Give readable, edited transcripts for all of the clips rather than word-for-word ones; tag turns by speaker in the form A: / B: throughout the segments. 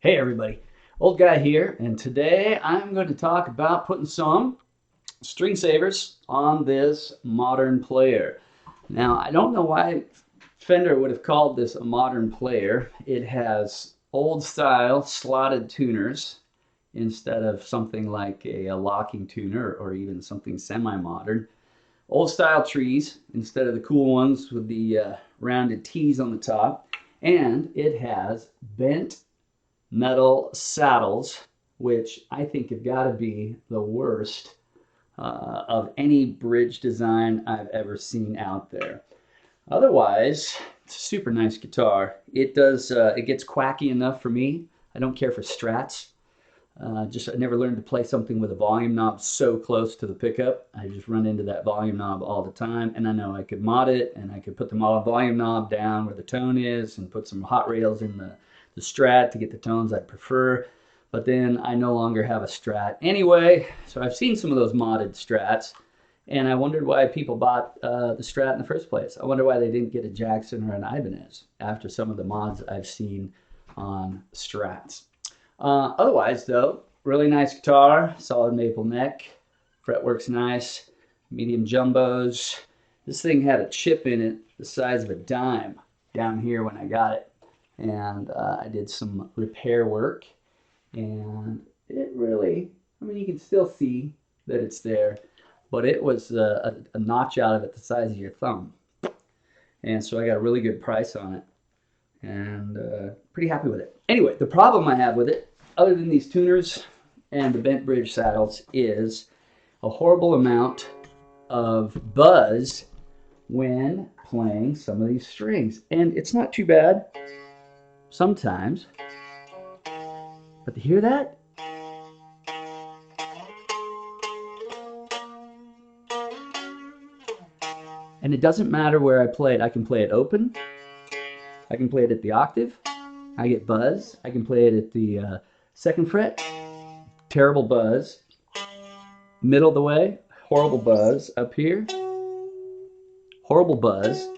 A: Hey everybody, old guy here, and today I'm going to talk about putting some string savers on this modern player. Now, I don't know why Fender would have called this a modern player. It has old style slotted tuners instead of something like a locking tuner or even something semi-modern. Old style trees instead of the cool ones with the rounded T's on the top. And it has bent metal saddles, which I think have got to be the worst of any bridge design I've ever seen out there. Otherwise, it's a super nice guitar. It gets quacky enough for me. I don't care for strats. I never learned to play something with a volume knob so close to the pickup. I just run into that volume knob all the time, and I know I could mod it, and I could put the volume knob down where the tone is, and put some hot rails in the Strat to get the tones I prefer. But then I no longer have a Strat anyway, so I've seen some of those modded Strats, and I wondered why people bought the Strat in the first place. I wonder why they didn't get a Jackson or an Ibanez after some of the mods I've seen on Strats. Otherwise, though, really nice guitar, solid maple neck, fretwork's nice, medium jumbos. This thing had a chip in it the size of a dime down here when I got it, and I did some repair work, and it really, I mean, you can still see that it's there, but it was a notch out of it the size of your thumb, and so I got a really good price on it, and pretty happy with it. Anyway, the problem I have with it, other than these tuners and the bent bridge saddles, is a horrible amount of buzz when playing some of these strings. And it's not too bad sometimes, but to hear that, and it doesn't matter where I play it. I can play it open, I can play it at the octave, I get buzz. I can play it at the second fret, terrible buzz. Middle of the way, horrible buzz. Up here, horrible buzz.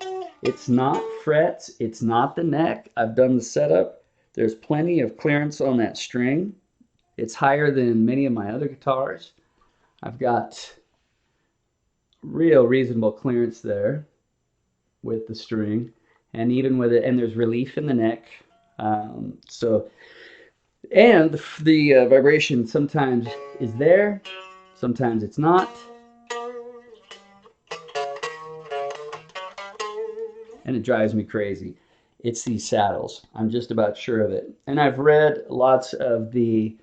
A: It's not frets, it's not the neck. I've done the setup. There's plenty of clearance on that string. It's higher than many of my other guitars. I've got real reasonable clearance there with the string, and even with it, and there's relief in the neck. And the vibration sometimes is there, sometimes it's not, and it drives me crazy. It's these saddles. I'm just about sure of it. And I've read lots of the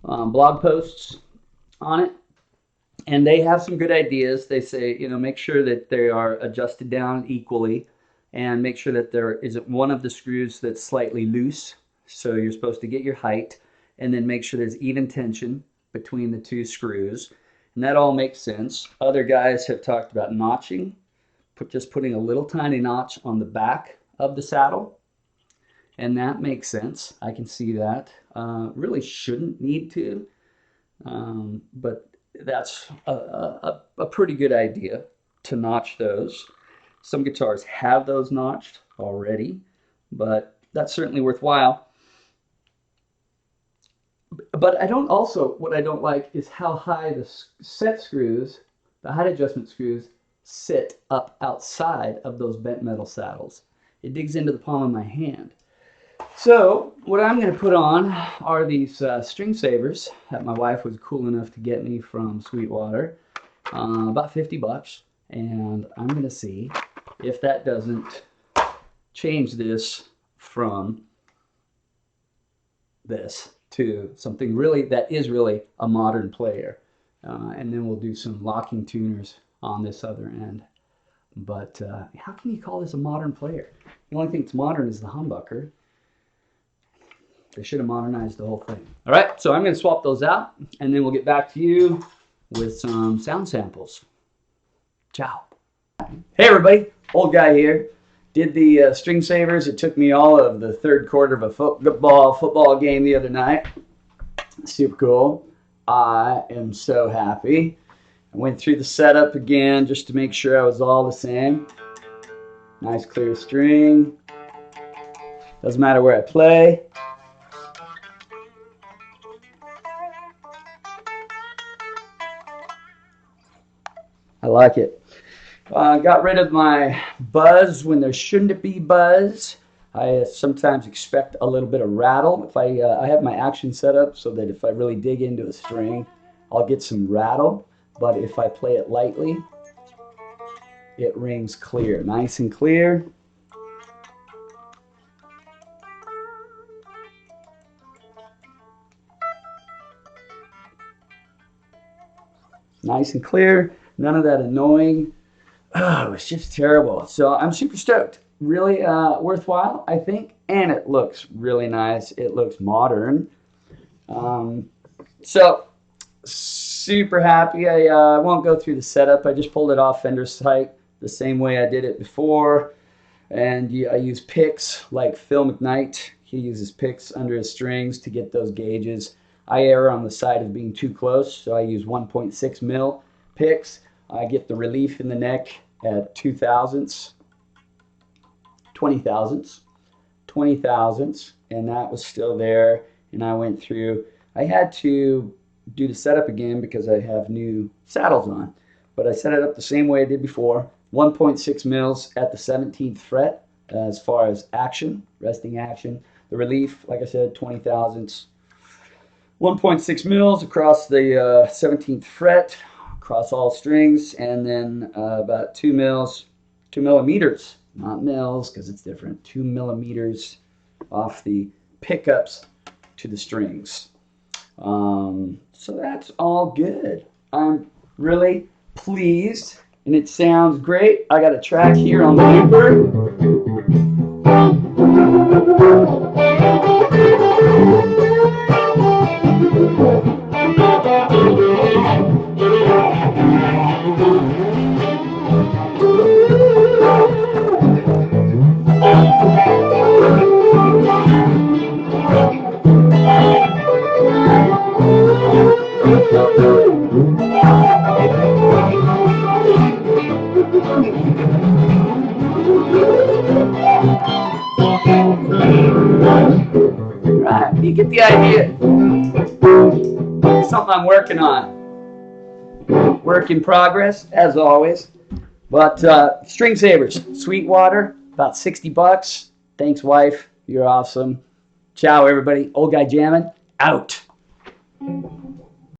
A: blog posts on it, and they have some good ideas. They say, you know, make sure that they are adjusted down equally, and make sure that there isn't one of the screws that's slightly loose. So you're supposed to get your height, and then make sure there's even tension between the two screws. And that all makes sense. Other guys have talked about notching, just putting a little tiny notch on the back of the saddle. And that makes sense. I can see that. Really shouldn't need to, but that's a pretty good idea to notch those. Some guitars have those notched already, but that's certainly worthwhile. But what I don't like is how high the set screws, the height adjustment screws, sit up outside of those bent metal saddles. It digs into the palm of my hand. So what I'm going to put on are these string savers that my wife was cool enough to get me from Sweetwater, about 50 bucks, and I'm going to see if that doesn't change this from this to something really that is really a modern player. And then we'll do some locking tuners on this other end. But how can you call this a modern player? The only thing that's modern is the humbucker. They should have modernized the whole thing. All right, so I'm going to swap those out, and then we'll get back to you with some sound samples. Ciao. Hey everybody, old guy here. Did the string savers. It took me all of the third quarter of a football game the other night. Super cool. I am so happy. I went through the setup again just to make sure I was all the same. Nice clear string. Doesn't matter where I play. I like it. Got rid of my buzz when there shouldn't be buzz. I sometimes expect a little bit of rattle. If I have my action set up so that if I really dig into a string, I'll get some rattle. But if I play it lightly, it rings clear, nice and clear. Nice and clear, none of that annoying. Oh, it's just terrible. So I'm super stoked. Really worthwhile, I think. And it looks really nice. It looks modern. So super happy. I won't go through the setup. I just pulled it off Fender's site the same way I did it before. And I use picks like Phil McKnight. He uses picks under his strings to get those gauges. I err on the side of being too close, so I use 1.6 mil picks. I get the relief in the neck at 2 thousandths, 20 thousandths, 20 thousandths, and that was still there. And I went through. I had to do the setup again because I have new saddles on, but I set it up the same way I did before. 1.6 mils at the 17th fret as far as action, resting action. The relief, like I said, 20 thousandths. 1.6 mils across the 17th fret, across all strings, and then about 2 millimeters, not mils because it's different, 2 millimeters off the pickups to the strings. So that's all good. I'm really pleased, and it sounds great. I got a track here on the looper. Right, you get the idea. Something I'm working on. Work in progress, as always. But string savers, Sweetwater, about 60 bucks. Thanks, wife. You're awesome. Ciao, everybody. Old Guy Jammin', out.